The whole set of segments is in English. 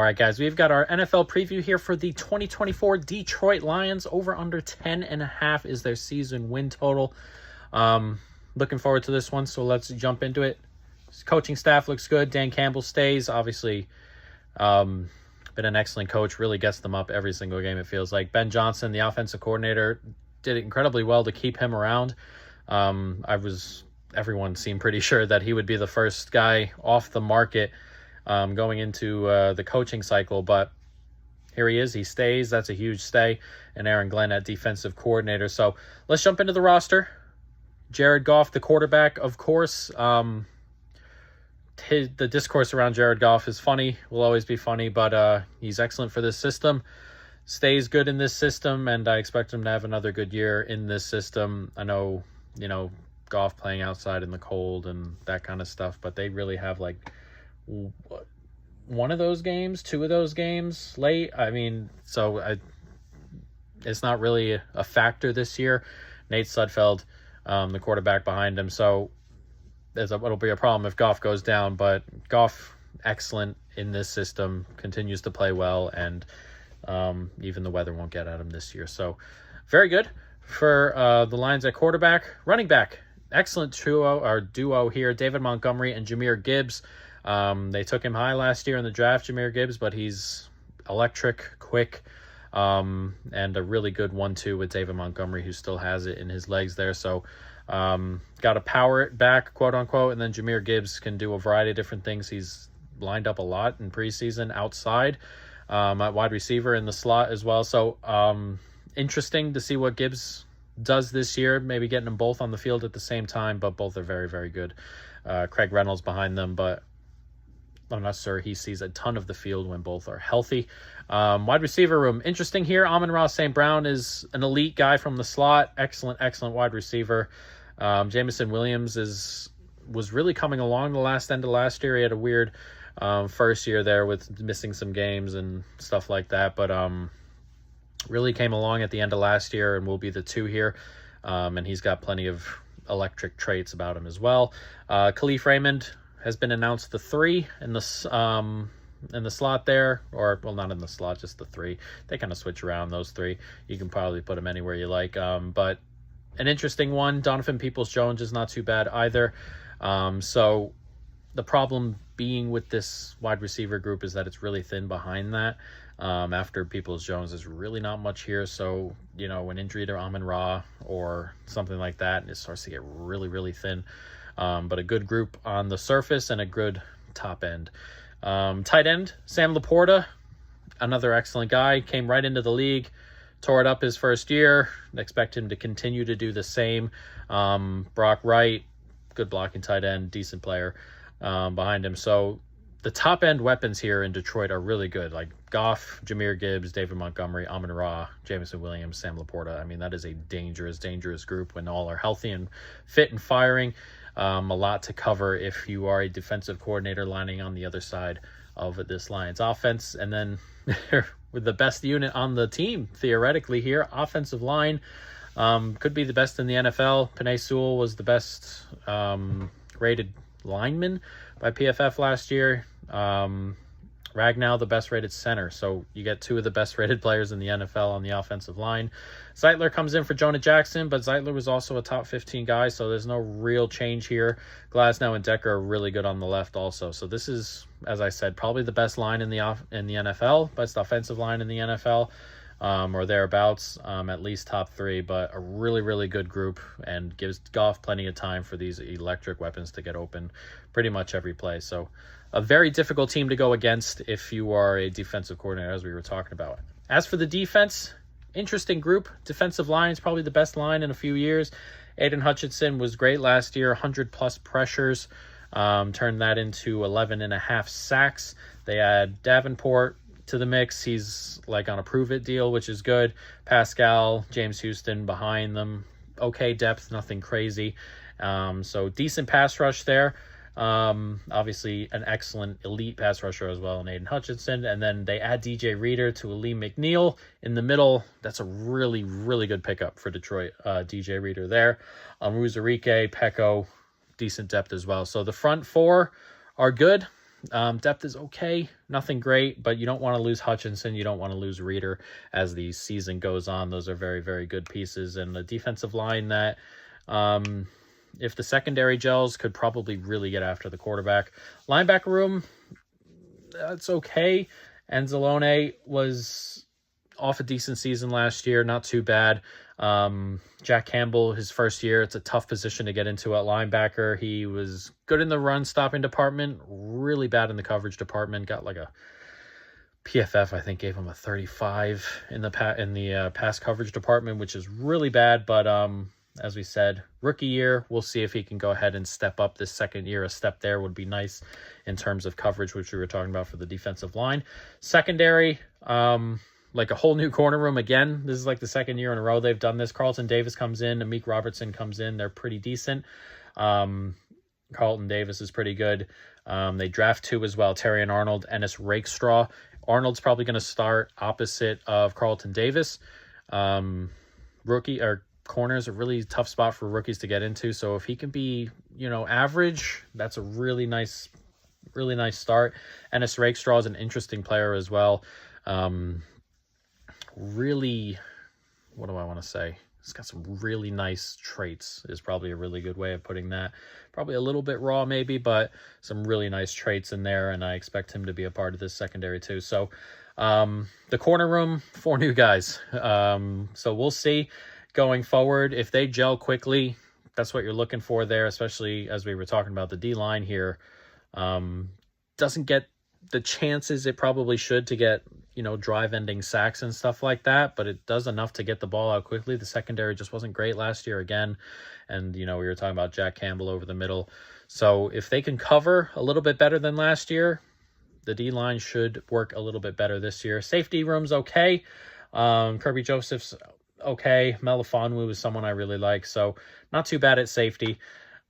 All right, guys, we've got our NFL preview here for the 2024 Detroit Lions. Over under 10.5 is their season win total. Looking forward to this one, so let's jump into it. Coaching staff looks good. Dan Campbell stays. Obviously, been an excellent coach. Really gets them up every single game, it feels like. Ben Johnson, the offensive coordinator, did incredibly well to keep him around. Everyone seemed pretty sure that he would be the first guy off the market going into the coaching cycle, but here he is. He stays. That's a huge stay. And Aaron Glenn at defensive coordinator. So let's jump into the roster. Jared Goff, the quarterback, of course. The discourse around Jared Goff is funny, will always be funny, but he's excellent for this system. Stays good in this system, and I expect him to have another good year in this system. I know, Goff playing outside in the cold and that kind of stuff, but they really have like one of those games, two of those games late. It's not really a factor this year. Nate Sudfeld, the quarterback behind him, so it'll be a problem if Goff goes down, but Goff, excellent in this system, continues to play well, and even the weather won't get at him this year. So very good for the Lions at quarterback. Running back, excellent duo here, David Montgomery and Jahmyr Gibbs. They took him high last year in the draft, Jahmyr Gibbs, but he's electric, quick, and a really good 1-2 with David Montgomery, who still has it in his legs there. So got to power it back, quote unquote, and then Jahmyr Gibbs can do a variety of different things. He's lined up a lot in preseason outside, at wide receiver in the slot as well. So interesting to see what Gibbs does this year, maybe getting them both on the field at the same time, but both are very, very good. Craig Reynolds behind them, but I'm not sure he sees a ton of the field when both are healthy. Wide receiver room, interesting here. Amon-Ra St. Brown is an elite guy from the slot. Excellent wide receiver. Jameson Williams was really coming along the end of last year. He had a weird first year there with missing some games and stuff like that, but really came along at the end of last year and will be the 2 here. And he's got plenty of electric traits about him as well. Khalif Raymond has been announced the 3 in the slot there, or well, not in the slot, just the 3. They kind of switch around those 3. You can probably put them anywhere you like. But an interesting one. Donovan Peoples-Jones is not too bad either. So the problem being with this wide receiver group is that it's really thin behind that. After Peoples-Jones, there's really not much here. So, an injury to Amon-Ra or something like that, it starts to get really, really thin. But a good group on the surface and a good top end. Tight end, Sam Laporta, another excellent guy, came right into the league, tore it up his first year. Expect him to continue to do the same. Brock Wright, good blocking tight end, decent player behind him. So the top end weapons here in Detroit are really good, like Goff, Jahmyr Gibbs, David Montgomery, Amon-Ra, Jameson Williams, Sam Laporta. I mean, that is a dangerous group when all are healthy and fit and firing. A lot to cover if you are a defensive coordinator lining on the other side of this Lions offense. And then with the best unit on the team, theoretically here, offensive line, could be the best in the NFL. Penei Sewell was the best rated lineman by PFF last year. Ragnow, the best rated center. So you get 2 of the best rated players in the NFL on the offensive line. Zeitler comes in for Jonah Jackson, but Zeitler was also a top 15 guy, so there's no real change here. Glasnow and Decker are really good on the left also. So this is, as I said, probably the best line in the NFL, best offensive line in the NFL, or thereabouts, at least top 3, but a really, really good group and gives Goff plenty of time for these electric weapons to get open pretty much every play. So a very difficult team to go against if you are a defensive coordinator, as we were talking about. As for the defense, interesting group. Defensive line is probably the best line in a few years. Aiden Hutchinson was great last year, 100-plus pressures, turned that into 11.5 sacks. They add Davenport to the mix. He's like on a prove-it deal, which is good. Pascal, James Houston behind them. Okay depth, nothing crazy. So decent pass rush there. Obviously an excellent elite pass rusher as well in Aiden Hutchinson. And then they add DJ Reader to Aleem McNeil in the middle. That's a really, really good pickup for Detroit. DJ Reader there. Ruzarike, Pecco, decent depth as well. So the front 4 are good. Depth is okay, nothing great, but you don't want to lose Hutchinson. You don't want to lose Reeder as the season goes on. Those are very, very good pieces. And the defensive line that, if the secondary gels, could probably really get after the quarterback. Linebacker room, that's okay. Anzalone was off a decent season last year, not too bad. Jack Campbell, his first year, it's a tough position to get into at linebacker. He was good in the run stopping department, really bad in the coverage department. Got like a PFF, I think, gave him a 35 in the pass coverage department, which is really bad. But as we said, rookie year, we'll see if he can go ahead and step up this second year. A step there would be nice in terms of coverage, which we were talking about for the defensive line. Secondary, like a whole new corner room again. This is like the second year in a row they've done this. Carlton Davis comes in, Amik Robertson comes in. They're pretty decent. Carlton Davis is pretty good. They draft 2 as well, Terry and Arnold, Ennis Rakestraw. Arnold's probably going to start opposite of Carlton Davis. Rookie or corner is a really tough spot for rookies to get into. So if he can be, average, that's a really nice start. Ennis Rakestraw is an interesting player as well. Really, what do I want to say? He's got some really nice traits, is probably a really good way of putting that. Probably a little bit raw maybe, but some really nice traits in there, and I expect him to be a part of this secondary too. So the corner room, 4 new guys. So we'll see going forward. If they gel quickly, that's what you're looking for there, especially as we were talking about the D-line here. Doesn't get the chances it probably should to get, drive-ending sacks and stuff like that, but it does enough to get the ball out quickly. The secondary just wasn't great last year again, and, we were talking about Jack Campbell over the middle. So if they can cover a little bit better than last year, the D-line should work a little bit better this year. Safety room's okay. Kirby Joseph's okay. Melifonwu is someone I really like, so not too bad at safety.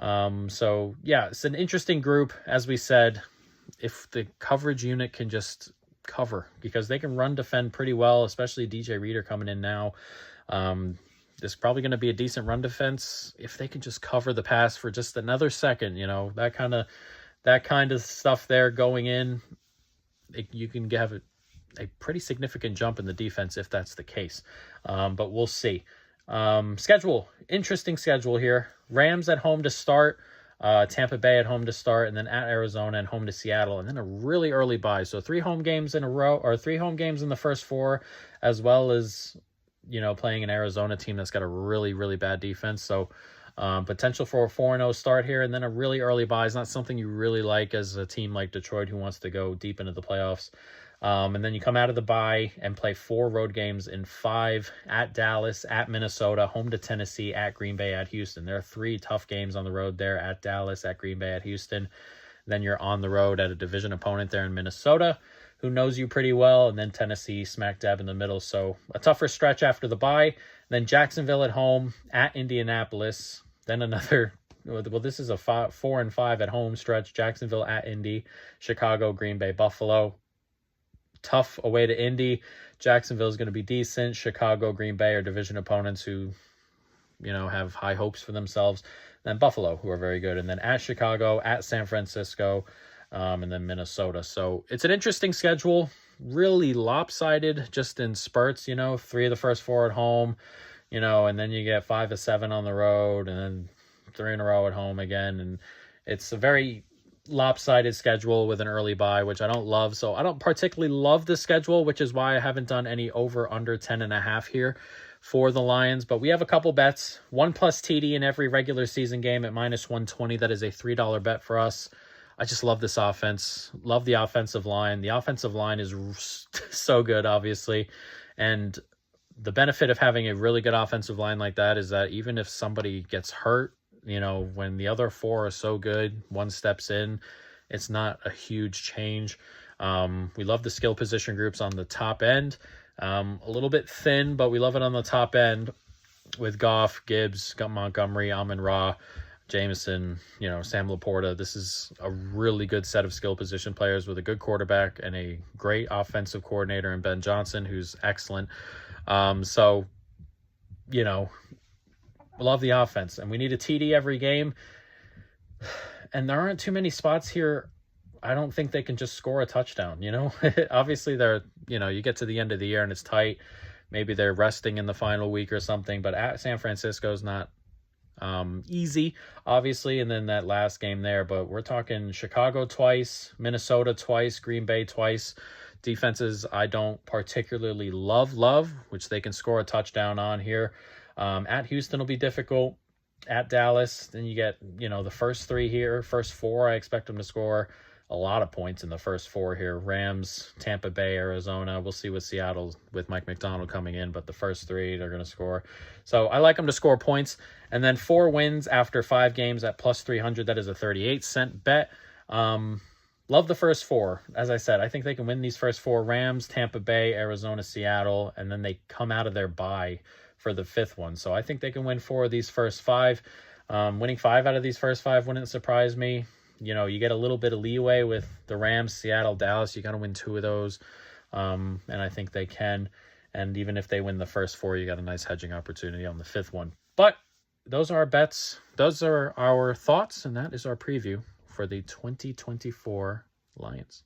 So, yeah, it's an interesting group, as we said. If the coverage unit can just cover, because they can run defend pretty well, especially DJ Reeder coming in now. There's probably going to be a decent run defense if they can just cover the pass for just another second. That kind of stuff there going in. You can have a pretty significant jump in the defense if that's the case. But we'll see. Schedule, interesting schedule here. Rams at home to start. Tampa Bay at home to start, and then at Arizona and home to Seattle, and then a really early bye. So 3 home games in a row, or 3 home games in the first 4, as well as, playing an Arizona team that's got a really, really bad defense. So potential for a 4-0 start here, and then a really early bye is not something you really like as a team like Detroit who wants to go deep into the playoffs. And then you come out of the bye and play 4 road games in 5 at Dallas, at Minnesota, home to Tennessee, at Green Bay, at Houston. There are 3 tough games on the road there, at Dallas, at Green Bay, at Houston. Then you're on the road at a division opponent there in Minnesota, who knows you pretty well, and then Tennessee smack dab in the middle. So a tougher stretch after the bye. Then Jacksonville at home, at Indianapolis. Then another, this is a 4-5 at home stretch. Jacksonville at Indy, Chicago, Green Bay, Buffalo. Tough away to Indy. Jacksonville is going to be decent. Chicago, Green Bay are division opponents who, have high hopes for themselves. Then Buffalo, who are very good. And then at Chicago, at San Francisco, and then Minnesota. So it's an interesting schedule. Really lopsided just in spurts, 3 of the first 4 at home, and then you get 5 of 7 on the road, and then 3 in a row at home again. And it's a very lopsided schedule with an early bye, which I don't love. So I don't particularly love the schedule, which is why I haven't done any over under 10.5 here for the Lions. But we have a couple bets. 1+ TD in every regular season game at -120. That is a $3 bet for us. I just love this offense. Love the offensive line. The offensive line is so good, obviously. And the benefit of having a really good offensive line like that is that even if somebody gets hurt, when the other 4 are so good, one steps in, it's not a huge change. We love the skill position groups on the top end. A little bit thin, but we love it on the top end with Goff, Gibbs, Montgomery, Amon-Ra, Jameson, Sam Laporta. This is a really good set of skill position players with a good quarterback and a great offensive coordinator in Ben Johnson, who's excellent. So, love the offense, and we need a TD every game. And there aren't too many spots here I don't think they can just score a touchdown, you know? Obviously, they're, you know, you get to the end of the year and it's tight. Maybe they're resting in the final week or something, but at San Francisco's not easy, obviously, and then that last game there. But we're talking Chicago twice, Minnesota twice, Green Bay twice. Defenses I don't particularly love, which they can score a touchdown on here. At Houston will be difficult. At Dallas, then you get, you know, the first three here, first four, I expect them to score a lot of points in the first four here. Rams, Tampa Bay, Arizona. We'll see with Seattle with Mike McDonald coming in, but the first three, they're going to score. So I like them to score points. And then 4 wins after 5 games at plus 300. That is a 38-cent bet. Love the first 4. As I said, I think they can win these first 4. Rams, Tampa Bay, Arizona, Seattle, and then they come out of their bye for the 5th one. So I think they can win 4 of these first 5. Winning 5 out of these first 5 wouldn't surprise me. You know, you get a little bit of leeway with the Rams, Seattle, Dallas. You got to win 2 of those, and I think they can. And even if they win the first 4, you got a nice hedging opportunity on the 5th one. But those are our bets. Those are our thoughts, and that is our preview for the 2024 Lions.